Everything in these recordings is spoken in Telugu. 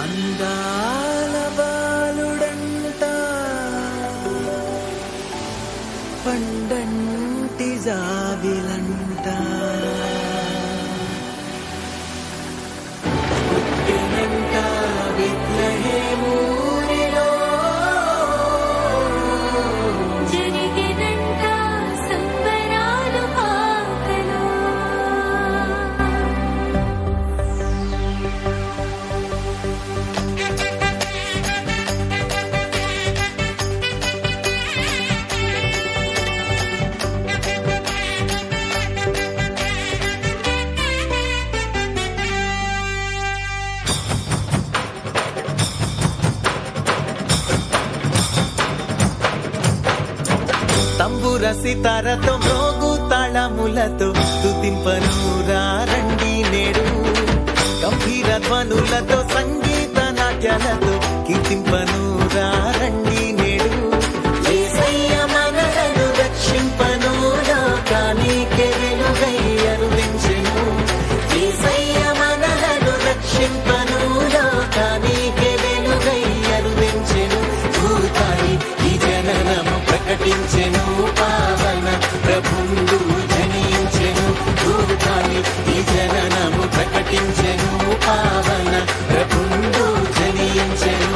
అందాల బాలుడంట పండంటి జాబిలంట పుట్టినంట బెత్లెహేములో జరిగినంట సంబరాలు పాకలో తంబుర సితారతో మ్రోగు తాళములతో స్తుతింపను రండి నేడు గంభీర ధ్వనులతో సంగీత నాట్యాలతో కీర్తింపను రండి నేడు యేసయ్య మనలను రక్షింపను లోకానికే వెలుగై అరుదించెను యేసయ్య మనలను రక్షింపను లోకానికే వెలుగై అరుదించెను భూతాయి ఈ జననము ప్రకటించెను పావన ప్రభుండు జనించెను భూతాయి ఈ జననము ప్రకటించెను పావన ప్రభుండు జనించెను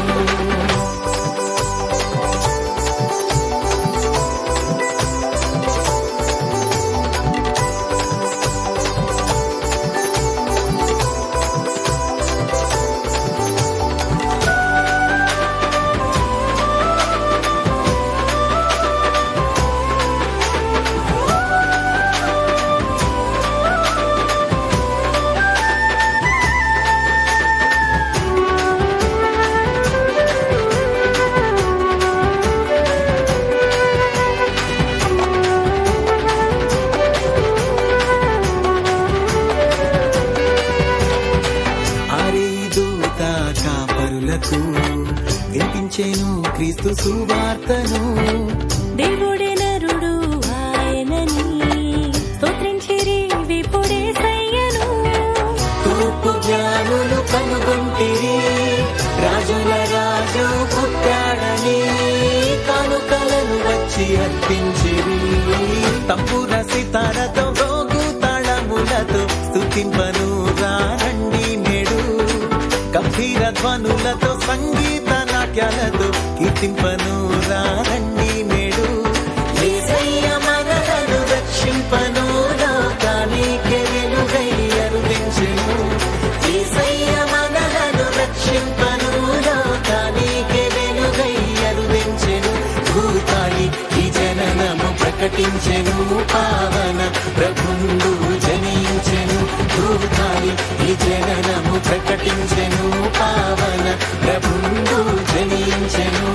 కాపరులకు వినిపించెను క్రీస్తు సువార్తను దేవుడే నరుడు ఆయనని స్తోత్రించిరి విపుడేసయ్యను తూర్పు జ్ఞానులు కనుగొంటిరి రాజుల రాజు పుట్టాడని కానుకలను వచ్చి అర్పించిరి తంబుర సితారతో మ్రోగు తాళములతో స్తుతింపను రండి నేడు గంభీర ధ్వనులతో సంగీత నాట్యాలతో కీర్తింపను రండి నేడు యేసయ్య మనలను రక్షింపను లోకానికే వెలుగై అరుదించెను యేసయ్య మనలను రక్షింపను లోకానికే వెలుగై అరుదించెను భూతాయి ఈ జననము ప్రకటించెను పావన ప్రభుండు జనించెను భూతాయి ఈ జననము ప్రకటించెను పావన ప్రభుండు జనించెను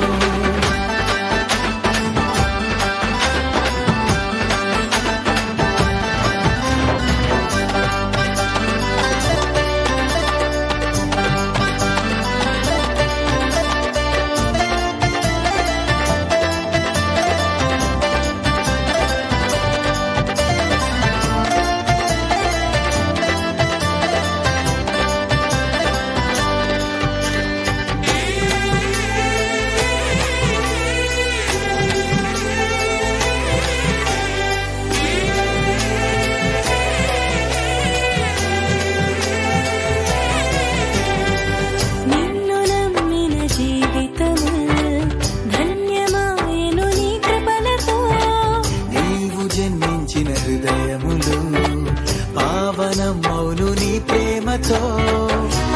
నిన్ను నమ్మిన జీవితము ధన్యమాయెను నీ కృపలతో నీవు జన్మించిన హృదయములు పావనమౌను నీ ప్రేమతో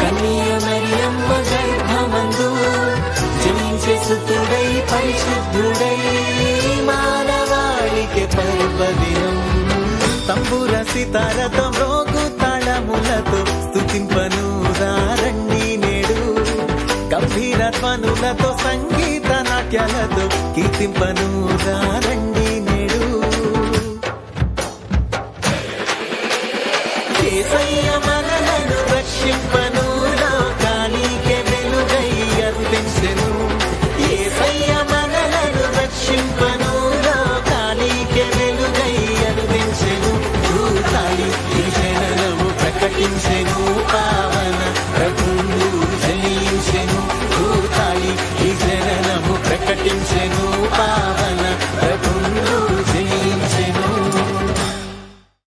కన్య మరియమ్మ గర్భమందు జనించే సుతుడై పరిశుద్ధుడై మానవాళికి పర్వదినం తంబుర సితారతో మ్రోగు తాళములతో స్తుతింపను రండి నేడు గంభీర ధ్వనులతో సంగీత నాట్యాలతో కీర్తింపను రండి నేడు యేసయ్య మనలను రక్షింపను లోకానికే వెలుగై అరుదించెను యేసయ్య మనలను రక్షింపను లోకానికే వెలుగై అరుదించెను భూతాయి ఈ జననము ప్రకటించెను పావన ప్రభుండు జనించెను రక్షించెను